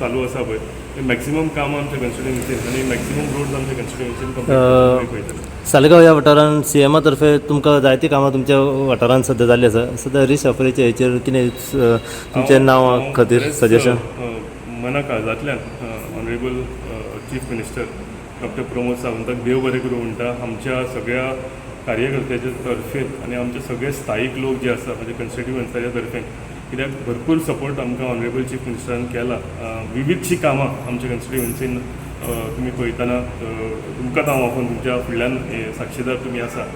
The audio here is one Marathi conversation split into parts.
चालू आसा पळय ते मॅक्सिमम कामां आमच्या कन्स्टिट्युएन्सीन आनी मॅक्सिमम रोड्स आमच्या कन्स्टिट्युएन्सीन कंप्लीट वयतले. सालगांव ह्या वाठारांत CMA तर्फे तुमकां जायतीं कामां तुमच्या वाठारांत सद्या जाल्लीं आसा. सद्या रिशफरीच्या हेचेर कितें तुमचें नांवा खातीर सजेशन? मना काळजांतल्यान honourable chief minister doctor Pramod सावंताक देव बरें करूं म्हणटा. आमच्या सगळ्या कार्यकर्त्याच्या तर्फे आनी आमचे सगळे स्थायीक लोक जे आसा म्हणजे कन्स्टिट्युएन्साच्या तर्फे कित्याक भरपूर सपोर्ट आमकां ऑनरेबल चीफ मिनिस्टरान केला. विविधशीं कामां आमच्या कन्स्टिट्युएन्सीन तुमी पळयतना तुमकां हांव आपूण तुमच्या फुडल्यान साक्षीदार तुमी आसा.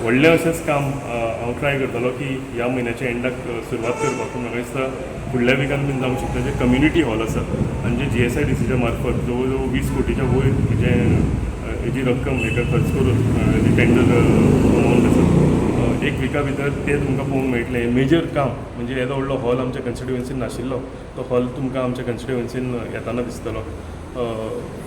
व्हडलें अशेंच काम हांव ट्राय करतलो की ह्या म्हयन्याच्या एंडाक सुरवात करपाक. म्हाका दिसता फुडल्या विकान बीन जावंक शकता. जे कम्युनिटी हॉल आसा आनी जे GSIDCच्या मार्फत जवळ जवळ 20 कोटीच्या वयर जे हेजी रक्कम हेका खर्च करून जी टेंडर अमावंट आसा एक विका भितर ते तुमकां पळोवंक मेळटलें. मेजर काम म्हणजे येदो व्हडलो हॉल आमच्या कन्स्टिट्युएन्सीन नाशिल्लो तो हॉल तुमकां आमच्या कन्स्टिट्युएन्सीन येताना दिसतलो.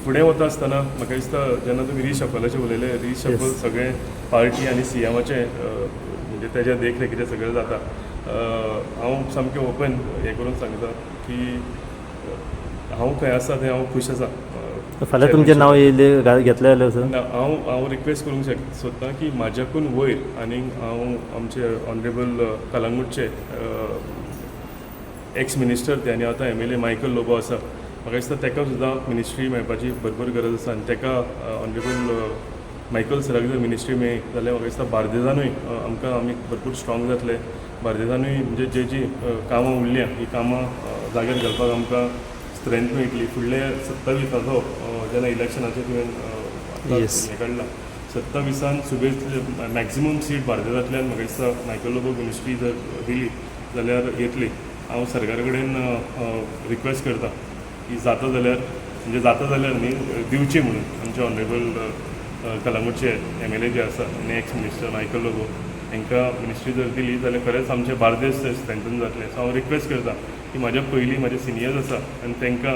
फुडें वता आसतना म्हाका दिसता जेन्ना तुमी रिशफलाचें उलयले रिशफल सगळे पार्टी आनी CMAचे म्हणजे तेज्या देखरेखीचें सगळें जाता. हांव सामकें ओपन हें करून सांगता की हांव खंय आसा थंय हांव खूश आसा. फाल्यां तुमचें नांव येयलें घेतलें जाल्यार सर हांव रिक्वेस्ट करूंक सोदतां की म्हाज्याकून वयर आनीक हांव आमचे ऑनरेबल कलंगूटचे एक्स मिनिस्टर ते आनी आतां MLA मायकल लोबो आसा. म्हाका दिसता ताका सुद्दां मिनिस्ट्री मेळपाची भरपूर गरज आसा आनी ताका ऑनरेबल मायकल सराक जर मिनिस्ट्री मेळ्ळी जाल्यार म्हाका दिसता बार्देजानूय आमी भरपूर स्ट्रॉंग जातले. बार्देजानूय म्हणजे जी कामां उरल्या ही कामां जाग्यार घालपाक आमकां स्ट्रेंथ मेळटली. फुडले 27 जेन्ना इलेक्शनाचें तुवें हें काडलां 27 सुबेज मॅक्सिमम सीट बार्देजांतल्यान म्हाका दिसता मायकल लोबो मिनिस्ट्री जर दिली जाल्यार येतली. हांव सरकारा कडेन रिक्वेस्ट करता की जाता जाल्यार न्ही दिवची म्हणून आमचे ऑनरेबल कलंगूटचे MLA जे आसा आनी एक्स मिनिस्टर मायकल लोबो हांकां मिनिस्ट्री जर दिली जाल्यार खरेंच आमचे बार्देस स्ट्रेंथन जातले. सो हांव रिक्वेस्ट करता की म्हाज्या पयलीं म्हाजे सिनियर्स आसा आनी तांकां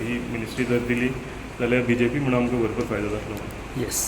ही मिनिस्ट्री जर दिली जाल्यार BJP म्हणून आमकां भरपूर फायदो जातलो. येस.